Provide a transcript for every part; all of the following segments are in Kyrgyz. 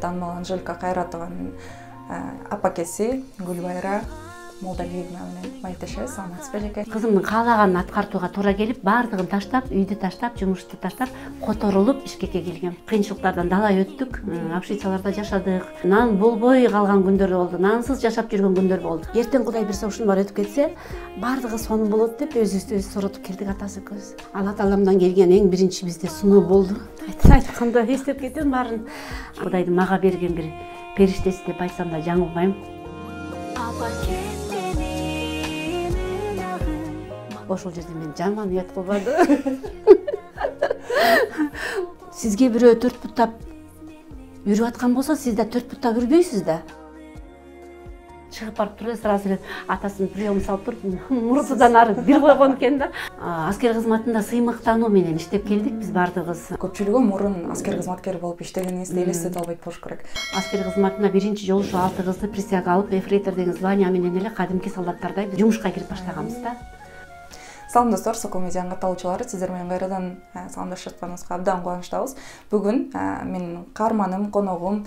Таанымал Анжелика Кайратованын апакеси Гүлбайра Молдалиевна менен маектешебиз. Саламатсызбы эжеке? Кызымдын каалаганын аткартууга туура келип, баардыгын таштап, үйдү таштап, жумушту таштап, которулуп ишкекке келгем. Кыйынчылыктардан далай өттүк, общежитияларда жашадык. Нан болбой калган күндөр болду, нансыз жашап жүргөн күндөр болду. Эртең Кудай бирсе ушунун баары өтүп кетсе, баардыгы сонун болот деп өзүбүздү өзүбүз суротуп келдик атасы экөөбүз. Алла Тааламдан келген эң биринчи бизде сыноо болду. Айтканда эстеп кетем баарын. Кудайдын мага берген бир периштеси деп айтсам да жаңылбайм. Ошол жерде мен жаман уят кылбады. Сизге бирөө 4 буттап үрүп аткан болсо, сиз да 4 буттап үрбөйсүз да. Чыгып барып туруп сразу эле атасын прием салып туруп, мурдудан ары бир койгон экен да. Аскер кызматында сыймыктануу менен иштеп келдик биз баардыгыбыз. Көпчүлүгү мурун аскер кызматкери болуп иштегениңизди элестете албайт болуш керек. Аскер кызматына биринчи жолу ушу 6 кызды присяга алып, эфрейтор деген звания менен эле кадимки солдаттардай жумушка кирип баштаганбыз да. Салам достор, Сокол Медианын катталуучулары, сиздер менен кайрадан саламдашып атканыбызга абдан кубанычтабыз. Бүгүн менин каарманым, коногум,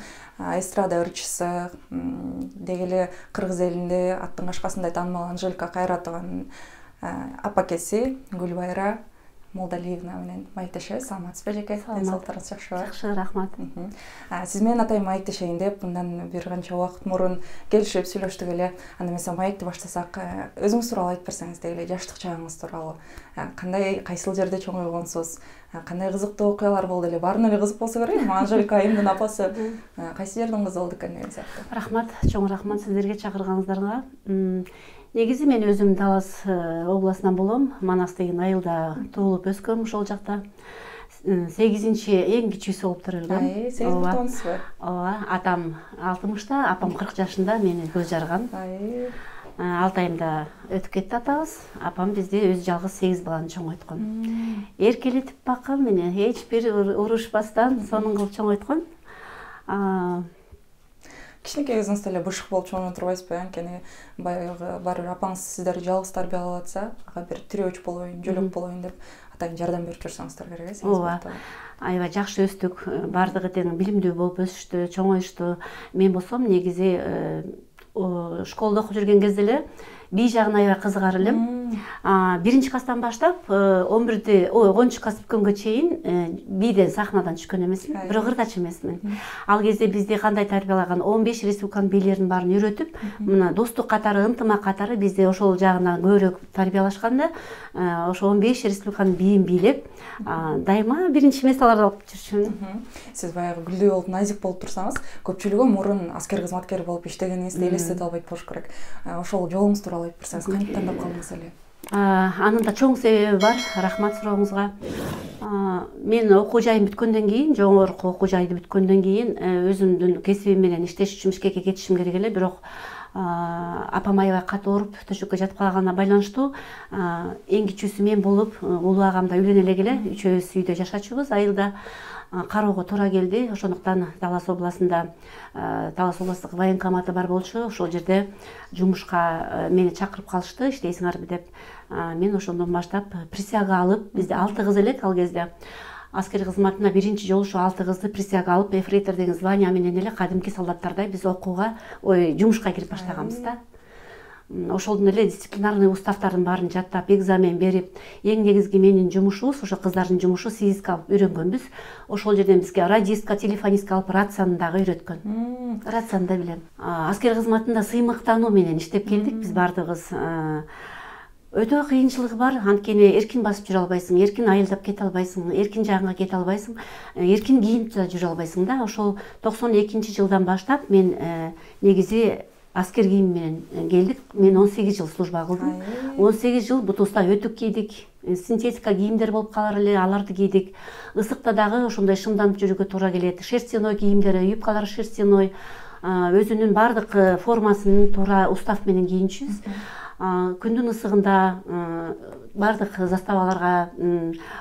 эстрада ырчысы, деги эле кыргыз элинде аттын кашкасындай таанымал Анжелика Кайратованын апакеси Гүлбайра Молдалиевна менен маектешебиз. Саламатсызбы эжеке? Денсаулыктарыңыз жакшыбы? Жакшы, рахмат. Сиз менен атайын маектешейин деп, мындан бир канча убакыт мурун келишип сүйлөштүк эле. Анда эмесе маекти баштасак, өзүңүз тууралуу айтып берсеңиз, деги эле жаштык чагыңыз тууралуу. Кандай, кайсыл жерде чоңойгонсуз? Кандай кызыктуу окуялар болду эле? Баарын эле кызык болсо керек. Анжелика айымдын апасы кайсы жердин кызы болду экен деген сыяктуу. Рахмат, чоң рахмат сиздерге чакырганыңыздарга. Негизи мен өзүм Талас областынан болом. Манас деген айылда туулуп өскөм ошол жакта. 8-нчи эң кичүүсү болуп туруп жүргөм. 8 бутонсузбу? Ооба, атам 60-та, апам 40 жашында мени көз жарган. 6 айымда өтүп кетти атабыз. Апам бизди өзү жалгыз 8 баланы чоңойткон. Эркелетип баккан мени, эч бир урушпастан сонун кылып чоңойткон. Кичинекей кезиңизде эле бышык болуп чоңоюп турбайсызбы? Анткени баягы баары бир апаңыз сиздерди жалгыз тарбиялап атса, ага бир тирөөч болоюн, жөлөк болоюн деп атайын жардам берип жүрсөңүздөр керек. Ооба. Аябай жакшы өстүк. Баардыгы тең билимдүү болуп өсүштү, чоңоюшту. Мен болсом негизи школда окуп жүрген кезде эле бий жагына аябай кызыгар элем. Биринчи класстан баштап 10 класс бүткөнгө чейин бийден сахнадан түшкөн эмесмин, бирок ыргач эмесмин. Ал кезде бизди кандай тарбиялаган, 15 республиканын бийлерин баарын үйрөтүп, мына достук катары, ынтымак катары бизди ошол жагынан көбүрөөк тарбиялашканда, ошо 15 республиканын бийин бийлеп, дайыма биринчи месаларды алып жүрчүмүн. Сиз баягы гүлдөй болуп, назик болуп турсаңыз, көпчүлүгү мурун аскер кызматкери болуп иштегениңизди элестете албайт болуш керек. Ошол жолуңуз тууралуу айтып берсеңиз, кантип тандап калдыңыз эле? Анын да чоң себеби бар, рахмат сурооңузга. Мен окуу жайын бүткөндөн кийин, жогорку окуу жайды бүткөндөн кийин өзүмдүн кесибим менен иштеш үчүн Бишкекке кетишим керек эле, бирок апам аябай катуу ооруп төшөккө жатып калганына байланыштуу эң кичүүсү мен болуп, улуу агам да үйлөнө элек эле, үчөөбүз үйдө жашачубуз, айылда кароого туура келди. Ошондуктан Талас областында Талас областтык военкоматы бар болчу, ошол жерде жумушка мени чакырып калышты, иштейсиңарбы деп. Мен ошондон баштап присяга алып, бизде 6 кыз элек ал кезде. Аскер кызматына биринчи жолу ушу 6 кызды присяга алып, эфрейтор деген звания менен эле кадимки солдаттардай биз окууга, жумушка кирип баштаганбыз да. Ошолдун эле дисциплинарный уставтарын баарын жаттап, экзамен берип, эң негизги менин жумушубуз, ошо кыздардын жумушу сизиска алып үйрөнгөнбүз. Ошол жерден бизге радистка, телефонистка алып рацияны дагы үйрөткөн. Рацияны да билем. Аскер кызматында сыймыктануу менен иштеп келдик биз баардыгыбыз. Өтө кыйынчылыгы бар, анткени эркин басып жүрө албайсың, эркин айылдап кете албайсың, эркин жагыңа кете албайсың, эркин кийинип да жүрө албайсың да. Ошол 92-жылдан баштап мен негизи аскер кийим менен келдик. Мен 18 жыл служба кылдым. 18 жыл бутуста өтүк кийдик, синтетика кийимдер болуп калар эле, аларды кийдик. Ысыкта дагы ошондой шымданып жүрүүгө туура келет. Шерстяной кийимдер, юбкалар шерстяной, өзүнүн баардык формасын туура устав менен кийинчүбүз. Күндүн ысыгында бардык заставаларга,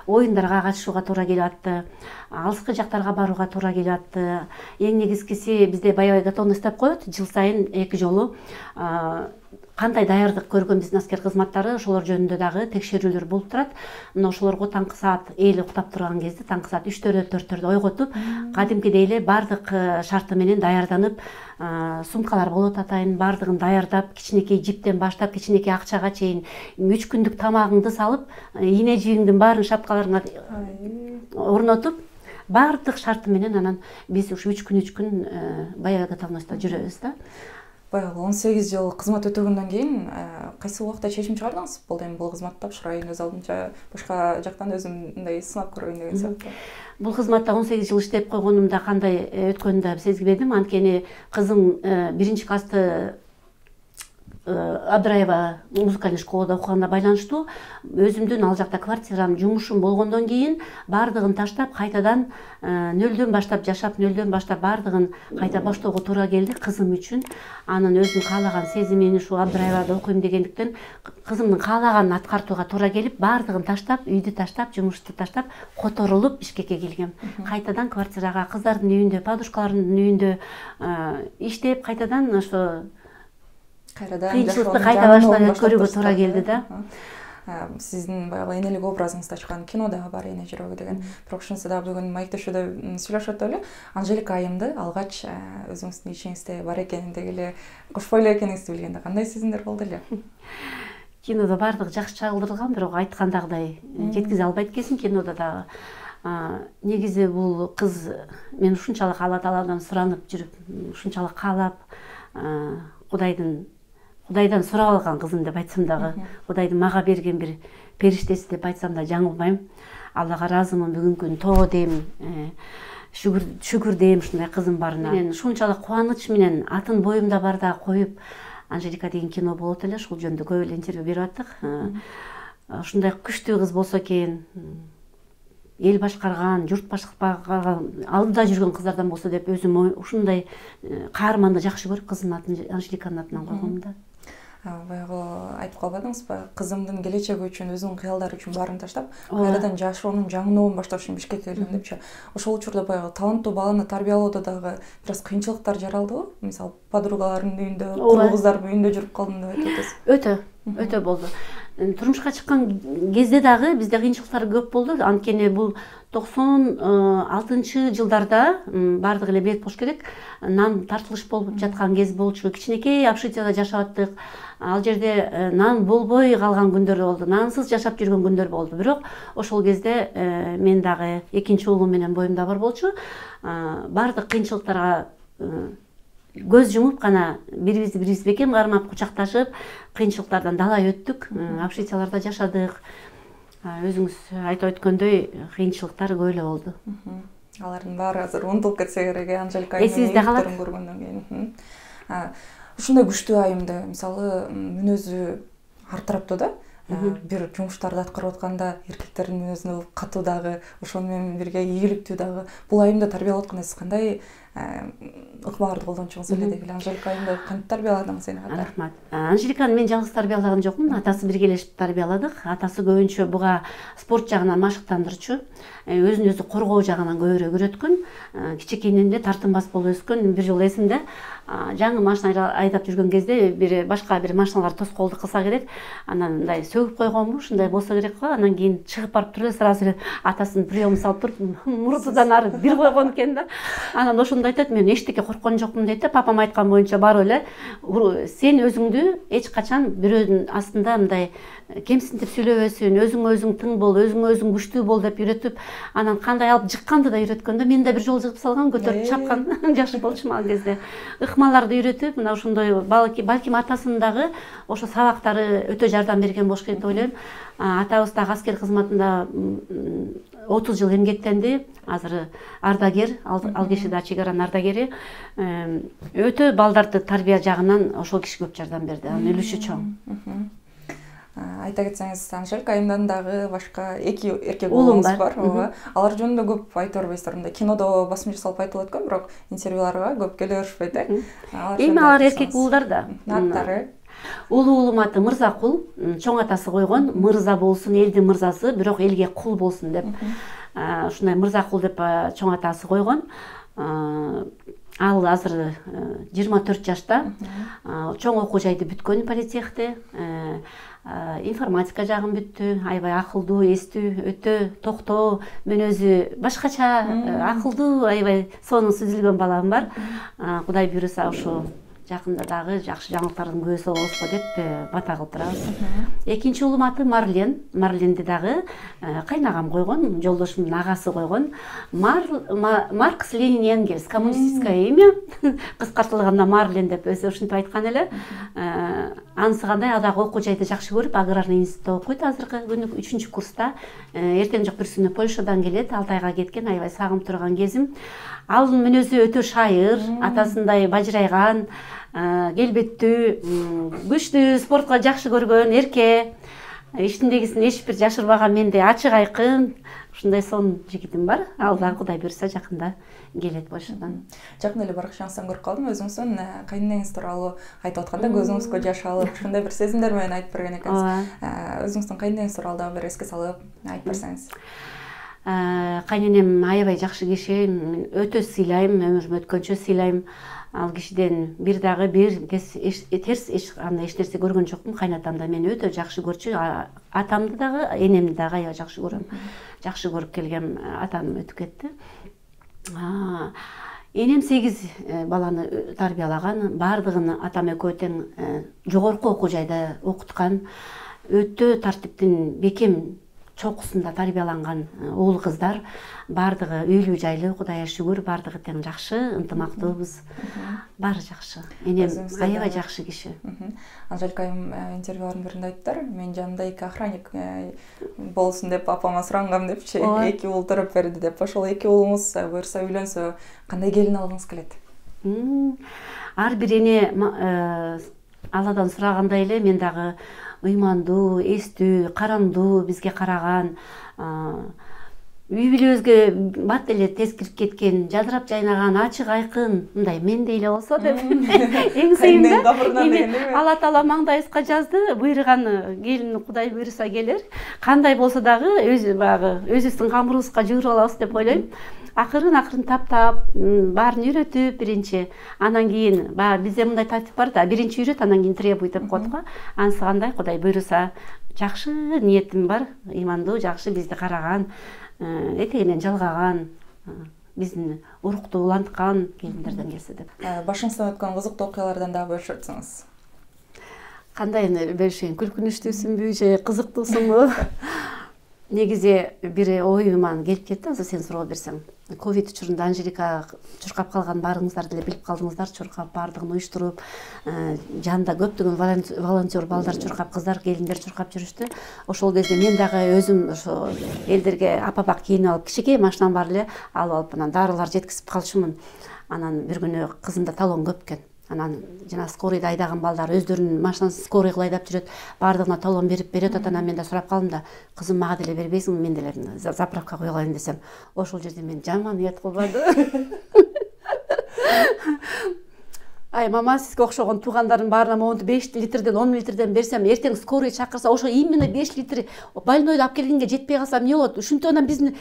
оюндарга катышууга туура келип атты. Алыскы жактарга барууга туура келип атты. Эң негизгиси бизде боевой готовность деп коет. Жыл сайын 2 жолу кандай даярдык көргөн биздин аскер кызматтары ошолор жөнүндө дагы текшерүүлөр болуп турат. Мына ошолорго таңкы саат эл уктап турган кезде таңкы саат 3-төрдө 4-төрдө ойготуп, кадимкидей эле бардык шарты менен даярданып, сумкалар болот атайын, бардыгын даярдап, кичинекей жиптен баштап, кичинекей акчага чейин 3 күндүк тамагыңды салып, ийне жибиңдин баарын шапкаларыңа орнотуп, бардык шарты менен анан биз ушу 3 күн боевой готовностьта жүрөбүз да. Баягы 18 жыл кызмат өтөгөндөн кийин кайсы убакта чечим чыгардыңыз? Бул кызматты тапшырайын, өз алдынча башка жактан өзүм мындай сынап көрөйүн деген сыяктуу. Бул кызматта 18 жыл иштеп койгонумда кандай өткөнүн да сезбедим. Анткени кызым 1-класты Абдраева музыкалдык школада окуганга байланыштуу өзүмдүн ал жакта квартирам, жумушум болгондон кийин бардыгын таштап, кайтадан нөлдөн баштап жашап, нөлдөн баштап бардыгын кайта баштоого туура келди кызым үчүн. Анын өзүнүн каалаган сезимин ушу Абдраевада окуйм дегендиктен кызымдын каалаганын аткартууга туура келип, бардыгын таштап, үйдү таштап, жумушту таштап, которулуп Бишкекке келгем. Кайтадан квартирага, кыздардын үйүндө, подушкалардын үйүндө иштеп, кайтадан ошо кыйынчылыкты кайта баштан өткөрүүгө туура келди да. Сиздин баягы энелик образыңызда чыккан кино дагы бар, Эне жүрөгү деген. Бирок ушунусу дагы бүгүн маектешүүдө сүйлөшөт эле. Анжелика айымды алгач өзүңүздүн ичиңизде бар экенин, деги эле кошпойлуу экениңизди билгенде кандай сезимдер болду эле? Кинодо бардыгы жакшы чагылдырылган, бирок айткандагыдай жеткизе албайт экенсиң кинодо дагы. Негизи бул кыз мен ушунчалык Алла Тааладан суранып жүрүп, ушунчалык каалап, Кудайдан сурап алган кызым деп айтсам дагы, Кудайдын мага берген бир периштеси деп айтсам да жаңылбайм. Аллага ыраазымын, бүгүнкү күн тоо дейм, шүгүр дейм ушундай кызым барына. Мен ушунчалык кубаныч менен атын боюмда барда коюп, Анжелика деген кино болот эле, ушул жөнүндө көп эле интервью берип аттык. Ушундай күчтүү кыз болсо экен, эл башкарган, журт башкарган, алдыда жүргөн кыздардан болсо деп өзүм ушундай каарманды жакшы көрүп кызымдын атын Анжеликанын атынан койгом да. Баягы айтып калбадыңызбы, кызымдын келечеги үчүн, өзүнүн кыялдары үчүн баарын таштап, кайрадан жашоонун жаңы башташ үчүн Бишкекке келгем депчи. Ошол учурда баягы таланттуу баланы тарбиялоодо дагы бир аз кыйынчылыктар жаралдыбы? Мисалы, подругаларынын үйүндө, куру кыздардын үйүндө жүрүп калдым деп айтасыз. Өтө болду. Турмушка чыккан кезде дагы бизде кыйынчылыктар көп болду. Анткени бул 96-жылдарда бардык эле билет болуш керек. Нан тартылыш болуп жаткан кез болчу. Кичинекей общежитияда жашап аттык. Ал жерде нан болбой калган күндөр болду. Нансыз жашап жүргөн күндөр болду. Бирок ошол кезде мен дагы экинчи уулум менен боюмда бар болчу. Бардык кыйынчылыктарга көз жумуп гана бирибиз бекем кармап, кучакташып, кыйынчылыктардан далай өттүк, общежитияларда жашадык. Өзүңүз айтып өткөндөй, кыйынчылыктар көп эле болду. Алардын баары азыр унутулуп кетсе керек, Анжелика айымдын көргөндөн кийин. Ушундай күчтүү айымды, мисалы, мүнөзү ар тараптуу да. Бир жумуштарды аткарып атканда эркектердин мүнөзүнө катуу дагы, ошону менен бирге ийгиликтүү дагы. Бул айымды тарбиялап атканда сиз кандай ыкмаларды колдончуңуз эле деги эле? Анжелика айымды кантип тарбияладыңыз эне катар? Рахмат. Анжеликаны мен жалгыз тарбиялаган жокмун, атасы биргелешип тарбияладык. Атасы көбүнчө буга спорт жагынан машыктандырчу, өзүн өзү коргоо жагынан көбүрөөк үйрөткөн. Кичинекейинен эле тартынбас болуп өскөн. Бир жолу эсимде, жаңы машина айдап жүргөн кезде башка бир машиналар тоскоолдук кылса керек, анан мындай сөгүп койгонмун, ушундай болсо керек го. Анан кийин чыгып барып туруп сразу атасынын приёмун салып туруп, мурдудан ары бир койгон экен да. Анан ошондо айтат, мен эчтеке корккон жокмун дейт да. Папам айткан боюнча барып эле, сен өзүңдү эч качан бирөөнүн астында мындай кемсинтип сүйлөбөсүн, өзүң тың бол, өзүң күчтүү бол деп үйрөтүп, анан кандай алып жыкканды да үйрөткөн да. Мен да бир жолу жыгып салган, көтөрүп чапкан жаш болчумун ал кезде. Ыкмаларды үйрөтүп, мына ошондой балким атасынын дагы ошо сабактары өтө жардам берген болуш керек деп ойлойм. Атабыз дагы аскер кызматында 30 жыл эмгектенди. Азыр ардагер, ал киши да чек-аранын ардагери. Өтө балдарды тарбия жагынан ошол киши көп жардам берди. Анын үлүшү чоң. Айта кетсеңиз, Анжелика айымдан дагы башка 2 эркек уулуңуз бар. Алар жөнүндө көп айта бербейсиздер. Мындай кинодо басым жасалып айтылып өткөн, бирок интервьюларга көп келе беришпейт, Эми алар эркек уулдар да. Аттары Улуулум аты Мырзакул, чоң атасы койгон, мырза болсун, элдин мырзасы, бирок элге кул болсун деп. Ушундай Мырзакул деп чоң атасы койгон. Ал азыр 24 жашта. Чоң окуу жайды бүткөн политехте. Информатика жагын бүттү, аябай акылдуу, эстүү, өтө токтоо, мүнөзү башкача, акылдуу, аябай сонун сүзүлгөн балам бар. Кудай буйруса ушу жакында дагы жакшы жаңылыктардын көөсү болсо деп бата кылып турабыз. Экинчи уулум аты Марлен. Марленди дагы кайнагам койгон, жолдошумдун агасы койгон. Маркс, Ленин, Энгельс, коммунистическое имя. Кыскартылганда Марлен деп өзү ушинтип айткан эле. Анысы кандай, ал дагы окуу жайды жакшы көрүп, аграрный институтта окуйт азыркы күнү 3 курста. Эртең жок бир күнү Польшадан келет, Алтайга кеткен, аябай сагынып турган кезим. Алдын мүнөзү өтө шайыр, атасындай бажырайган, келбеттүү, күчтүү, спортко жакшы көргөн, эрке, иштиндегисин эч бир жашырбаган, менде ачык айкын, ушундай сонун жигитим бар. Ал дагы Кудай буйруса жакында келет Польшадан. Жакында эле баракчаңыздан көрүп калдым, өзүңүздүн кайненеңиз тууралуу айтып атканда көзүңүзгө жаш алып, ушундай бир сезимдер менен айтып берген экенсиз. Өзүңүздүн кайненеңиз тууралуу дагы бир эске салып айтып берсеңиз. Кайненем аябай жакшы киши, өтө сыйлайм, өмүрүм өткөнчө сыйлайм. Ал кишиден бир дагы терс эч нерсе көргөн жокмун. Кайнатам да мени өтө жакшы көрчү, атамды дагы, энемди дагы аябай жакшы көрөм. Жакшы көрүп келгем атам өтүп кетти. Энем 8 баланы тарбиялаган, бардыгын атам экөө тең жогорку окуу жайда окуткан, өтө тартиптин бекем чокусунда тарбияланган уул кыздар, бардыгы үйлүү жайлуу, Кудайга шүгүр, бардыгы тең жакшы, ынтымактуубуз. Баары жакшы. Энем аябай жакшы киши. Анжелика айым интервьюлардын биринде айттылар, мен жанымда 2 охранник болсун деп апама сурангам депчи, 2 уул төрөп берди деп. Ошол 2 уулуңуз буйруса үйлөнсө кандай келин алгыңыз келет? Ар бир эне Алладан сурагандай эле мен дагы ыймандуу, эстүү, карамдуу, бизге караган, үй бүлөбүзгө бат эле тез кирип кеткен, жадырап жайнаган, ачык айкын, мындай мендей эле болсо деп. Эң сыйымда Алла Таала маңдайыбызга жазды, буйруган келин Кудай буйруса келер. Кандай болсо дагы өзүбүздүн камырыбызга жууруп алабыз деп ойлойм. Акырын таптап, баарын үйрөтүп биринчи, анан кийин бизде мындай тартип бар да, биринчи үйрөт, анан кийин требуй деп коет го. Анысы кандай, Кудай буйруса жакшы ниетим бар, ыймандуу, жакшы бизди караган, этегинен жалгаган, биздин урукту уланткан келиндерден келсе деп. Башыңыздан өткөн кызыктуу окуялардан дагы бөлүшүп өтсөңүз. Кандай бөлүшөйүн, күлкүнүчтүүсүнбү же кызыктуусунбу? Негизи бир оюман келип кетти, азыр сен суроо берсең. Ковид учурунда Анжелика чуркап калган, баарыңыздар деле билип калдыңыздар, чуркап баардыгын уюштуруп, жанында көптөгөн волонтер балдар чуркап, кыздар, келиндер чуркап жүрүштү. Ошол кезде мен дагы өзүм ошо элдерге апа-бак кийинип алып, кичинекей машинам бар эле, алып анан дарылар жеткизип калчумун. Анан бир күнү кызымда талон көп экен. Анан жана скорыйда айдаган балдар өздөрүнүн машинасын скорыйга айдап жүрөт, баардыгына талон берет. Атана мен да сурап калдым да, кызым мага деле бербейсиңби, мен деле заправка кое коеюн десем, ошол жерде мен жаман уят кылбады. Ай, мама, сизге окшогон туугандардын баарына монту 5 литрден 10 литрден берсем, эртең скорый чакырса, ошо именно 5 литр больнойду алып келгенге жетпей калса эмне болот? Ушинтип анан биздин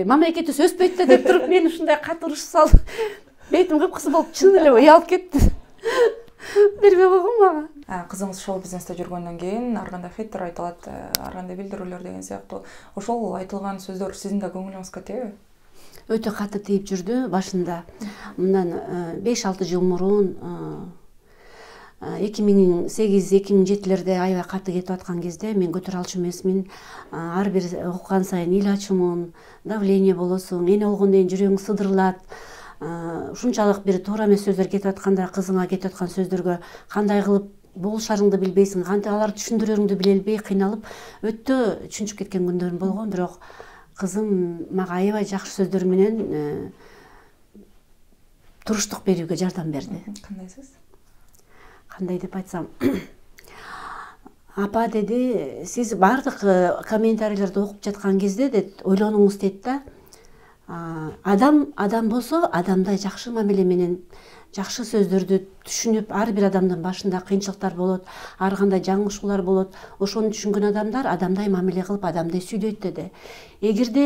мама экетибиз өспөйт да деп туруп, мен ушундай катуу урушуп салдым. Бетим кыпкызыл болуп, чын эле уялып кетти. Бербей койгон мага. Кызыңыз шоу бизнесте жүргөндөн кийин ар кандай хейттер айтылат, ар кандай билдирүүлөр деген сыяктуу. Ошол айтылган сөздөр сиздин да көңүлүңүзгө тийби? Өтө катуу тийип жүрдү башында. Мындан 5-6 жыл мурун 2008-2007-лерде аябай катуу кетип аткан кезде мен көтөрө алчу эмесмин. Ар бир окуган сайын ил ачуумун, давление болосуң, эне болгондон кийин жүрөгүң сыдырылат. Ушунчалык бир туура эмес сөздөр кетип атканда, кызыңа кетип аткан сөздөргө кандай кылып болушарыңды билбейсиң, кантип аларды түшүндүрөрүңдү биле албай кыйналып, өтө түшүнүп кеткен күндөрүм болгон. Бирок кызым мага аябай жакшы сөздөр менен туруштук берүүгө жардам берди. Кандай сөз? Кандай деп айтсам, апа деди, сиз баардык комментарийлерди окуп жаткан кезде дейт, ойлонуңуз дейт да, адам болсо адамдай жакшы мамиле менен жакшы сөздөрдү түшүнүп, ар бир адамдын башында кыйынчылыктар болот, ар кандай жаңылышуулар болот. Ошону түшүнгөн адамдар адамдай мамиле кылып, адамдай сүйлөйт деди. Эгерде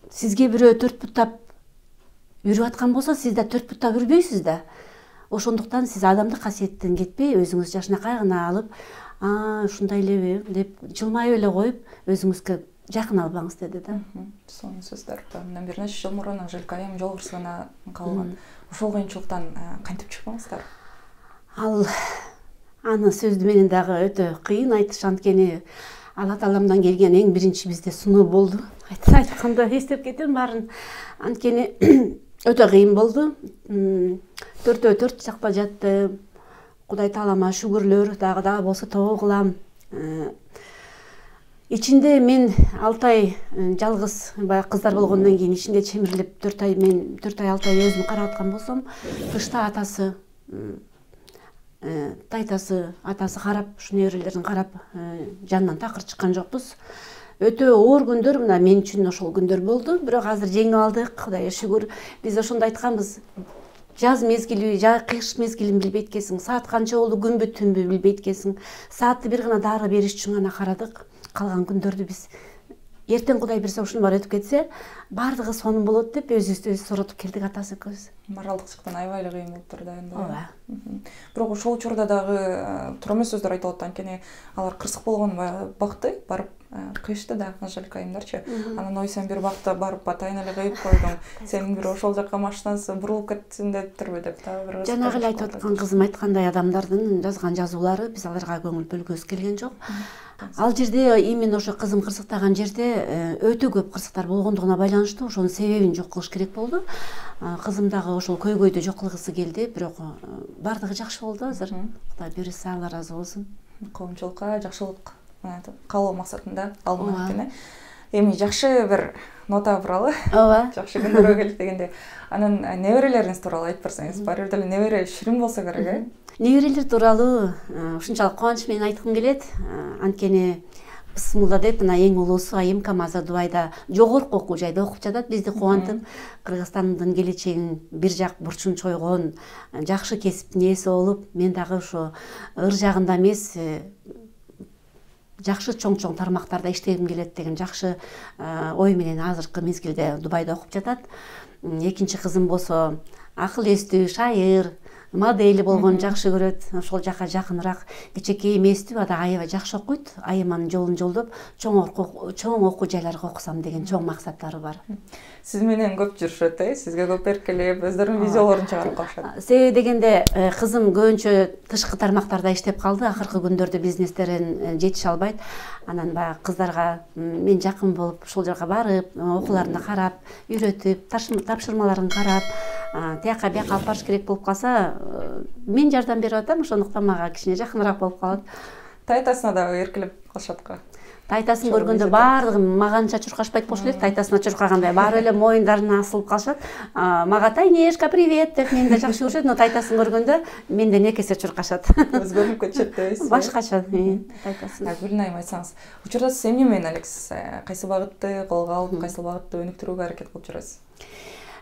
сизге бирөө төртпуттап үрүп аткан болсо, сиз да төртпуттап үрбөйсүз да. Ошондуктан сиз адамдык касиеттен кетпей, өзүңүз жакшынакай гана алып, ушундай элеби деп жылмайып эле коюп, өзүңүзгө жакын албаңыз деди да. Сонун сөздөр. Мындан бир нече жыл мурун Анжелика айым жолборсугана калган. Ошол кыйынчылыктан кантип чыкпаңыздар? Аны сөздү менен дагы өтө кыйын айтыш, анткени Алла Тааламдан келген эң биринчи бизде сыноо болду. Айтканда эстеп кетем баарын. Анткени өтө кыйын болду. 4/4 жакпа жатты. Кудай Таалама шүгүрлөр, дагы болсо тобо кылам. Ичинде мен 6 ай жалгыз баягы кыздар болгондон кийин ичинде чемирилип 4 ай 6 ай өзүм карап аткан болсом, тышта атасы, тайтасы, атасы карап, ушу неберелерин карап, жанынан такыр чыккан жокпуз. Өтө оор күндөр, мына мен үчүн ошол күндөр болду, бирок азыр жеңип алдык, Кудайга шүгүр. Биз ошондо айтканбыз, жаз мезгили, кыш мезгилин билбейт экенсиң, саат канча болду, күнбү түнбү билбейт экенсиң. Саатты бир гана дары бериш үчүн гана карадык. Калган күндөрдү биз эртең Кудай бирсе ушуну бар өтүп кетсе, бардыгы сонун болот деп өзүбүздү суротуп келдик атасы экөөбүз. Моралдык жактан аябай эле кыйын болуптур да энди. Ооба. Бирок ошол учурда дагы туура эмес сөздөр айтылат, анткени алар кырсык болгон бакты барып кыйышты да, Анжелика айымдарчы. Анан ой сен бир бакта барып батайын эле кыйып койдуң. Сенин бир ошол жакка машинасы бурулуп кетсин дептирби деп дагы бир. Жанагы эле айтып аткан кызым айткандай, адамдардын жазган жазуулары биз аларга көңүл бөлгүбүз келген жок. Ал жерде именно ошо кызым кырсыктаган жерде өтө көп кырсыктар болгондугуна байланыштуу ошонун себебин жок кылыш керек болду. Кызым дагы ошол көйгөйдү жок кылгысы келди, бирок бардыгы жакшы болду азыр. Кудай буйруса, Алла ыраазы болсун. Коомчулукка жакшылык каалоо максатында алынган экен. Эми жакшы бир нота буралы. Ооба. Жакшы күндөргө келип дегенде, анан неберелериңиз тууралуу айтып берсеңиз, баары бир деле небере Ширин болсо керек, Неберелер тууралуу ушунчалык кубаныч менен айткым келет. Анткени Бысмылда деп мына эң улуусу Айымкам азыр Дубайда жогорку окуу жайда окуп жатат. Бизди кубантып, Кыргызстандын келечегин бир жак бурчун чойгон, жакшы кесиптин ээси болуп, мен дагы ошо ыр жагында эмес, жакшы чоң тармактарда иштегим келет деген жакшы ой менен азыркы мезгилде Дубайда окуп жатат. Экинчи кызым болсо акыл эстүү, шайыр, модели болгон жакшы көрөт. Ошол жака жакыныраак, кичинекей эместүү, ада аябай жакшы окуйт. Айыманын жолун жолдоп, чоң окуу жайларга окусам деген чоң максаттары бар. Сиз менен көп жүрүшөт, сизге көп эркелеп, өздөрүнүн видеолорун чыгарып калышат. Себеби дегенде кызым көбүнчө тышкы тармактарда иштеп калды, акыркы күндөрдө бизнестерин жетише албайт. Анан баягы кыздарга мен жакын болуп, ошол жака барып, окууларына карап, үйрөтүп, тапшырмаларын карап, тияка бияка алып барыш керек болуп калса, мен жардам берип атам, ошондуктан мага кичине жакыныраак болуп калат. Тайтасына дагы эркелеп калышат го. Тайтасын көргөндө баардыгы маганча чуркашпайт болуш элек, тайтасына чуркагандай баары эле моюндарына асылып калышат. Мага Тайнешка привет деп мени да жакшы көрүшөт, но тайтасын көргөндө менден эки эсе чуркашат. Өзгөрүнүп кетишет дейсиз. Башкача тайтасын. Гүлнайым айтсаңыз, учурда сиз эмне менен элексиз? Кайсы багытты колго алып, кайсы багытты өнүктүрүүгө аракет кылып жүрөсүз?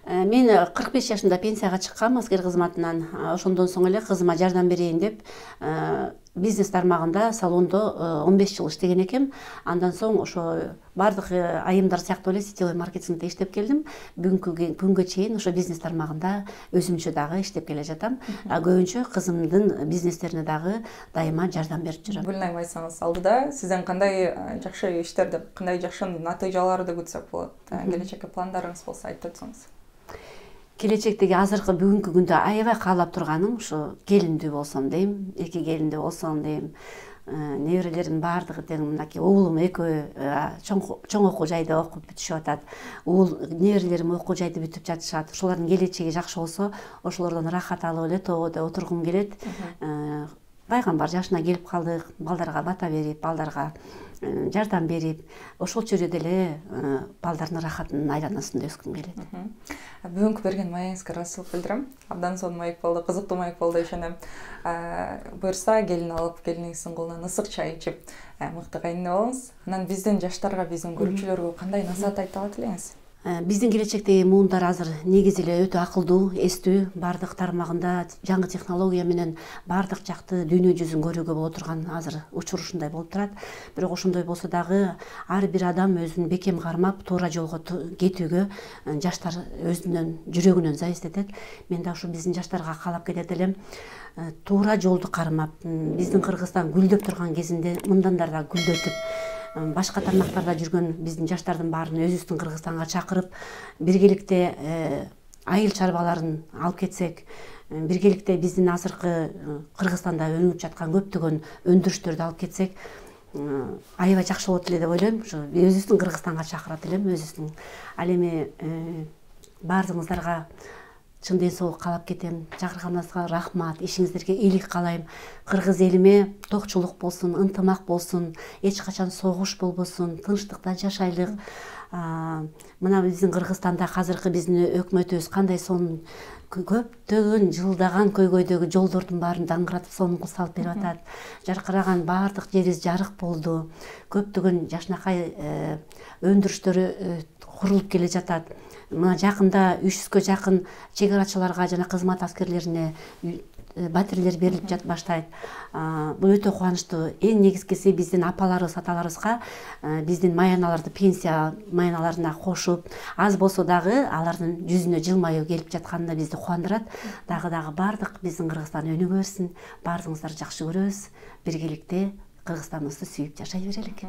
Мен 45 жашында пенсияга чыккам аскер кызматынан. Ошондон соң эле кызыма жардам берейин деп бизнес тармагында салондо 15 жыл иштеген экем. Андан соң ошо бардык айымдар сыяктуу эле сетевой маркетингде иштеп келдим. Бүгүнкү күнгө чейин ошо бизнес тармагында өзүмчө дагы иштеп келе жатам. Көбүнчө кызымдын бизнестерине дагы дайыма жардам берип жүрөм. Гүлнайым айтсаңыз, алдыда сизден кандай жакшы иштерди, кандай жакшы натыйжаларды күтсөк болот? Келечекке пландарыңыз болсо айтып өтсөңүз. Келечектеги азыркы бүгүнкү күндө аябай каалап турганым ушу келиндүү болсом дейм, эки келиндүү болсом дейм. Неберелерим баардыгы тең мынакей уулум экөө чоң окуу жайда окуп бүтүшүп атат. Неберелерим окуу жайды бүтүп жатышат. Ошолордун келечеги жакшы болсо, ошолордон рахат алып эле тободо отургум келет. Пайгамбар жашына келип калдык, балдарга бата берип, балдарга жардам берип, ошол чөйрөдө эле балдардын рахатынын айланасында өскүм келет. Бүгүнкү берген маегиңизге ыраазычылык билдирем. Абдан сонун маек болду, кызыктуу маек болду ишенем. Буюрса келин алып, келиниңиздин колунан ысык чай ичип, мыкты кайнына болуңуз. Анан бизден жаштарга, биздин көрүүчүлөргө кандай насаат айта алат элеңиз? Биздин келечектеги муундар азыр негизи эле өтө акылдуу, эстүү, бардык тармагында жаңы технология менен бардык жакты дүйнө жүзүн көрүүгө боло турган азыр учур ушундай болуп турат. Бирок ошондой болсо дагы ар бир адам өзүн бекем кармап туура жолго кетүүгө жаштар өзүнүн жүрөгүнөн зависит этет. Мен да ушу биздин жаштарга каалап кетет элем. Туура жолду кармап, биздин Кыргызстан гүлдөп турган кезинде мындандар да гүлдөтүп, башка тармактарда жүргөн биздин жаштардын баарын өзүбүздүн Кыргызстанга чакырып, биргеликте айыл чарбаларын алып кетсек, биргеликте биздин азыркы Кыргызстанда өнүгүп жаткан көптөгөн өндүрүштөрдү алып кетсек, аябай жакшы болот эле деп ойлойм. Ушу өзүбүздүн Кыргызстанга чакырат элем, өзүбүздүн. Ал эми баардыгыңыздарга чын ден соолук каалап кетем. Чакырганыңызга рахмат, ишиңиздерге ийгилик каалайм. Кыргыз элиме токчулук болсун, ынтымак болсун, эч качан согуш болбосун, тынчтыкта жашайлык. Мына биздин Кыргызстанда азыркы биздин өкмөтүбүз кандай сонун көптөгөн жылдаган көйгөйдөгү жолдордун баарын даңгыратып сонун салып берип атат. Жаркыраган баардык жерибиз жарык болду. Көптөгөн жашнакай өндүрүштөрү курулуп келе жатат. Мына жакында 300гө жакын чек-арачыларга жана кызмат аскерлерине батирлер берилип баштайт. Бул өтө кубанычтуу. Эң негизгиси биздин апаларыбыз, аталарыбызга биздин маяналарды пенсия маяналарына кошуп, аз болсо дагы алардын жүзүнө жылмаюу келип жатканына бизди кубандырат. Дагы бардык биздин Кыргызстан өнүгө берсин. Баардыгыңыздарды жакшы көрөбүз. Биргеликте Кыргызстаныбызды сүйүп жашай берелик.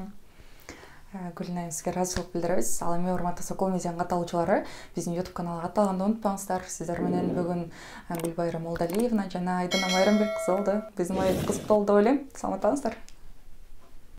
Гүлнайым, сизге ыраазычылык билдиребиз. Ал эми урматтуу Сокол медианын катталуучулары, биздин YouTube каналга катталганды унутпаңыздар. Сиздер менен бүгүн Гүлбайрам Молдалиевна жана Айдана Майрамбек кызы болду. Биздин маек кызыктуу болду деп ойлойм. Саламаттаңыздар.